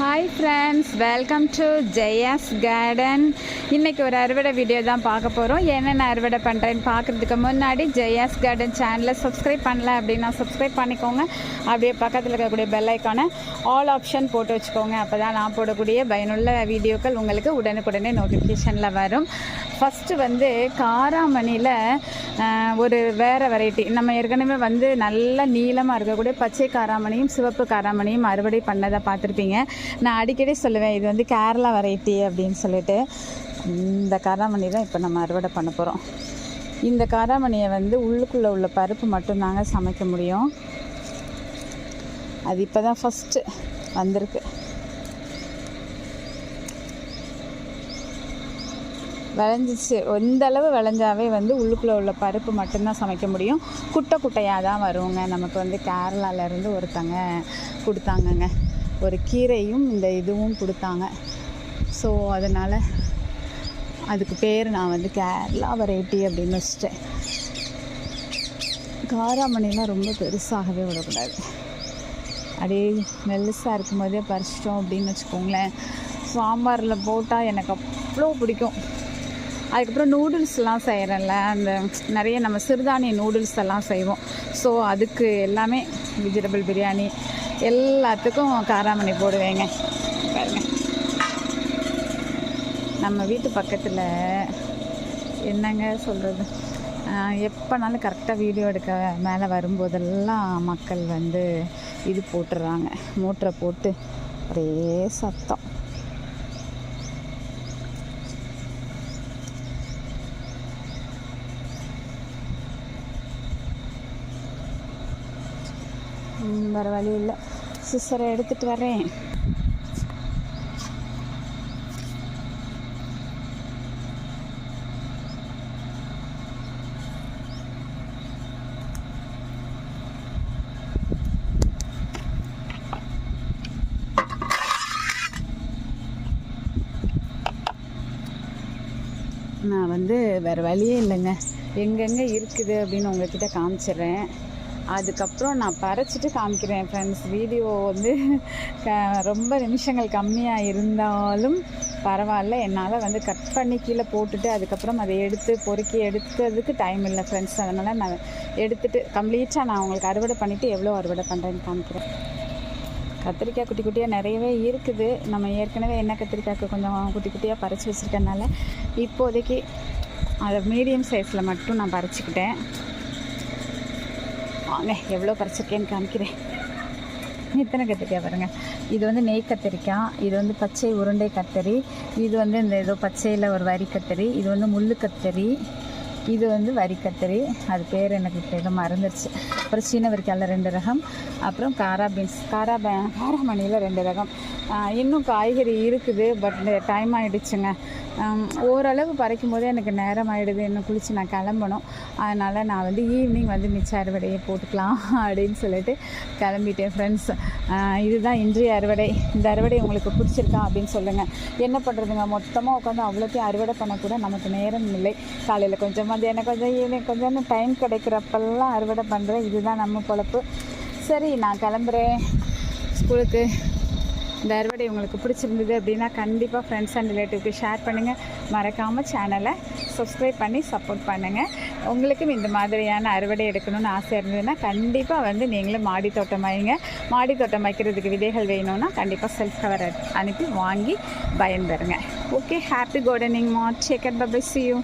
Hi friends, welcome to Jaya's garden. இன்றைக்கி ஒரு அறுவடை வீடியோ தான் பார்க்க போகிறோம். என்னென்ன அறுவடை பண்ணுறேன்னு பார்க்குறதுக்கு முன்னாடி ஜெயாஸ் கார்டன் சேனலை சப்ஸ்கிரைப் பண்ணல அப்படின்னா சப்ஸ்கிரைப் பண்ணிக்கோங்க. அப்படியே பக்கத்தில் இருக்கக்கூடிய பெல் ஐக்கானை ஆல் ஆப்ஷன் போட்டு வச்சுக்கோங்க. அப்போ தான் நான் போடக்கூடிய பயனுள்ள வீடியோக்கள் உங்களுக்கு உடனுக்குடனே நோட்டிஃபிகேஷனில் வரும். ஃபஸ்ட்டு காராமணியில் ஒரு வேறு வெரைட்டி, நம்ம ஏற்கனவே நல்ல நீளமாக இருக்கக்கூடிய பச்சை காராமணியும் சிவப்பு காராமணியும் அறுவடை பண்ணதை பார்த்துருப்பீங்க. நான் அடிக்கடி சொல்லுவேன், இது கேரளா வெரைட்டி அப்படின்னு சொல்லிட்டு. இந்த காராமணி தான் இப்போ நம்ம அறுவடை பண்ண போகிறோம். இந்த காராமணியை உள்ளுக்குள்ளே உள்ள பருப்பு மட்டும்தாங்க சமைக்க முடியும். அது இப்போ தான் ஃபஸ்ட்டு வந்திருக்கு. விளைஞ்சிச்சு. இந்த அளவு விளைஞ்சாவே உள்ளுக்குள்ளே உள்ள பருப்பு மட்டும்தான் சமைக்க முடியும். குட்டை குட்டையாக தான் வருவோங்க. நமக்கு கேரளாவிலேருந்து ஒருத்தங்க கொடுத்தாங்கங்க. ஒரு கீரையும் இந்த இதுவும் கொடுத்தாங்க. ஸோ அதனால் அதுக்கு பேர் நான் கேரளா வெரைட்டி அப்படின்னு வச்சுட்டேன். காராமணிலாம் ரொம்ப பெருசாகவே விடக்கூடாது. அப்படியே மெல்லிசாக இருக்கும்போதே பறிச்சிட்டோம் அப்படின்னு வச்சுக்கோங்களேன், சாம்பாரில் போட்டால் எனக்கு அவ்வளோ பிடிக்கும். அதுக்கப்புறம் நூடுல்ஸ்லாம் செய்கிறேன்ல, அந்த நிறைய நம்ம சிறுதானிய நூடுல்ஸ் எல்லாம் செய்வோம். ஸோ அதுக்கு எல்லாமே வெஜிடபிள் பிரியாணி எல்லாத்துக்கும் காராமணி போடுவேங்க. பாருங்க, நம்ம வீட்டு பக்கத்தில் என்னங்க சொல்கிறது, எப்போனாலும் கரெக்டாக வீடியோ எடுக்க மேலே வரும்போதெல்லாம் மக்கள் இது போட்டுடுறாங்க, மோட்டரை போட்டு ஒரே சத்தம். வேறு வழி இல்லை, சிஸ்டரை எடுத்துகிட்டு வரேன். நான் வேறு வழியே இல்லைங்க, எங்கெங்கே இருக்குது அப்படின்னு உங்கள்கிட்ட காமிச்சிடுறேன். அதுக்கப்புறம் நான் பறிச்சிட்டு காமிக்கிறேன் ஃப்ரெண்ட்ஸ். வீடியோ ரொம்ப நிமிஷங்கள் கம்மியாக இருந்தாலும் பரவாயில்ல, என்னால் கட் பண்ணி கீழே போட்டுட்டு அதுக்கப்புறம் அதை எடுத்து பொறுக்கி எடுக்கிறதுக்கு டைம் இல்லை ஃப்ரெண்ட்ஸ். அதனால் நான் எடுத்துகிட்டு கம்ப்ளீட்டாக நான் உங்களுக்கு அறுவடை பண்ணிவிட்டு எவ்வளோ அறுவடை பண்ணுறேன்னு காமிக்கிறேன். கத்திரிக்காய் குட்டி குட்டியாக நிறையவே இருக்குது. நம்ம ஏற்கனவே எண்ணெய் கத்திரிக்காய்க்கு கொஞ்சம் குட்டி குட்டியாக பறித்து வச்சுருக்கனால இப்போதைக்கு அதை மீடியம் சைஸில் மட்டும் நான் பறிச்சுக்கிட்டேன். வாங்க எவ்வளோ பறிச்சிருக்கேன்னு காமிக்கிறேன். இத்தனை கத்திரிக்காய் பாருங்கள். இது நெய் கத்திரிக்காய், இது பச்சை உருண்டை கத்தரி, இது இந்த ஏதோ பச்சையில் ஒரு வரி கத்தரி, இது முள்ளு கத்தரி, இது வரி கத்தரி, அது பேர் எனக்கு இப்போ ஏதோ மறந்துடுச்சு. அப்புறம் சீனவரிக்காயில் 2 ரகம், அப்புறம் காராமணியில் 2 ரகம். இன்னும் காய்கறி இருக்குது, பட் டைம் ஆகிடுச்சுங்க. ஓரளவு பறிக்கும் போதே எனக்கு நேரம் ஆகிடுது, இன்னும் குளித்து நான் கிளம்பணும். அதனால் நான் ஈவினிங் மிச்ச அறுவடையை போட்டுக்கலாம் அப்படின்னு சொல்லிட்டு கிளம்பிட்டேன் ஃப்ரெண்ட்ஸ். இதுதான் இன்றைய அறுவடை. இந்த அறுவடை உங்களுக்கு பிடிச்சிருக்கா அப்படின்னு சொல்லுங்கள். என்ன பண்ணுறதுங்க, மொத்தமாக உட்காந்து அவ்வளோத்தையும் அறுவடை பண்ணக்கூட நமக்கு நேரம் இல்லை. காலையில் கொஞ்சம், மதியானம் கொஞ்சம், ஈவினிங் கொஞ்சம், டைம் கிடைக்கிறப்பெல்லாம் அறுவடை பண்ணுறேன். இதுதான் நம்ம பொழப்பு. சரி, நான் கிளம்புறேன் ஸ்கூலுக்கு. இந்த அறுவடை உங்களுக்கு பிடிச்சிருந்தது அப்படின்னா கண்டிப்பாக ஃப்ரெண்ட்ஸ் அண்ட் ரிலேட்டிவ்க்கு ஷேர் பண்ணுங்கள். மறக்காமல் சேனலை சப்ஸ்கிரைப் பண்ணி சப்போர்ட் பண்ணுங்கள். உங்களுக்கும் இந்த மாதிரியான அறுவடை எடுக்கணும்னு ஆசை இருந்ததுன்னா கண்டிப்பாக நீங்களும் மாடி தோட்டம் வைங்க. மாடி தோட்டம் வைக்கிறதுக்கு விதைகள் வேணும்னா கண்டிப்பாக செல்ஃப் கவர் அனுப்பி வாங்கி பயன்பெறுங்க. Okay, happy gardening March. Take care, bye bye, see you.